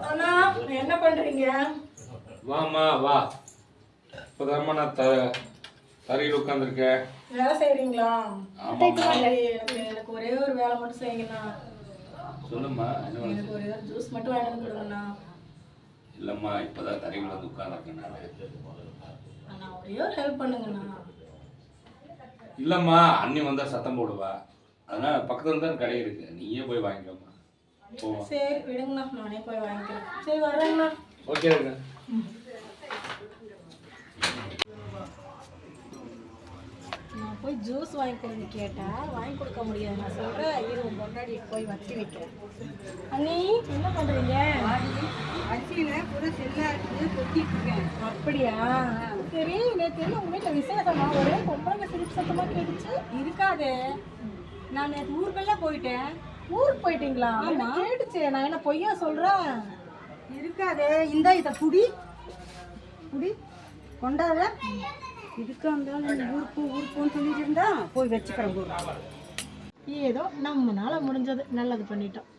அண்ணா என்ன பண்றீங்க? வாமா வா. இப்போதாம்மா நான் தரையில் உட்காந்துருக்கேன். வேலை செய்றீங்களா? ஆமாம்மா. எனக்கு ஒரே ஒரு வேலை மட்டும் செய்யுங்கண்ணா. சொல்லும்மா, என்ன வேலை எனக்கு ஒரே ஒரு ஜூஸ் மட்டும் வாங்கிட்டு வந்து கொடுங்கண்ணா. இல்லைம்மா, இப்போதான் தரையில் வந்து உட்காந்துருக்கேன் நான். அண்ணா ஒரே ஒரு ஹெல்ப் பண்ணுங்கண்ணா. இல்லைம்மா, அண்ணி வந்தால் சத்தம் போடுவா. அதனால் பக்கத்தில் தான் கடை இருக்கு, நீயே போய் வாங்கிக்கோம்மா. போவோம். சரி விடுங்கண்ணா, நானே போய் வாங்கிக்கிறேன். சரி வரேங்கண்ணா. ஓகே இருக்கு. நான் போய் ஜூஸ் வாங்கி கொடுன்னு கேட்டேன், வாங்கி கொடுக்க முடியாது. நான் சொல்கிறேன், இரு முன்னாடி போய் வச்சு வைக்கிறேன். அண்ணி என்ன பண்ணுறீங்க? அரிசியில் கூட செல்லா இருக்குது, கொட்டிட்டு இருக்கேன். அப்படியா? சரி, நேற்று என்ன உங்கள் வீட்டில் விசேஷமா? ஒரே பொம்பளை சிரிப்பு சத்தமாக கேட்டுச்சு. இருக்காது, நான் நேற்று ஊருக்கெல்லாம் போயிட்டேன். ஊருக்கு போயிட்டீங்களா? ஆமா. கேட்டுச்சு, நான் என்ன பொய்யா சொல்கிறேன்? இருக்காது, இந்த இதை புடி புடி கொண்டாத. இதுக்காக இருந்தாலும் ஊருக்குன்னு சொல்லிட்டு இருந்தா போய் வச்சுக்கிறேன். ஏதோ நம்மனால முடிஞ்சது நல்லது பண்ணிட்டோம்.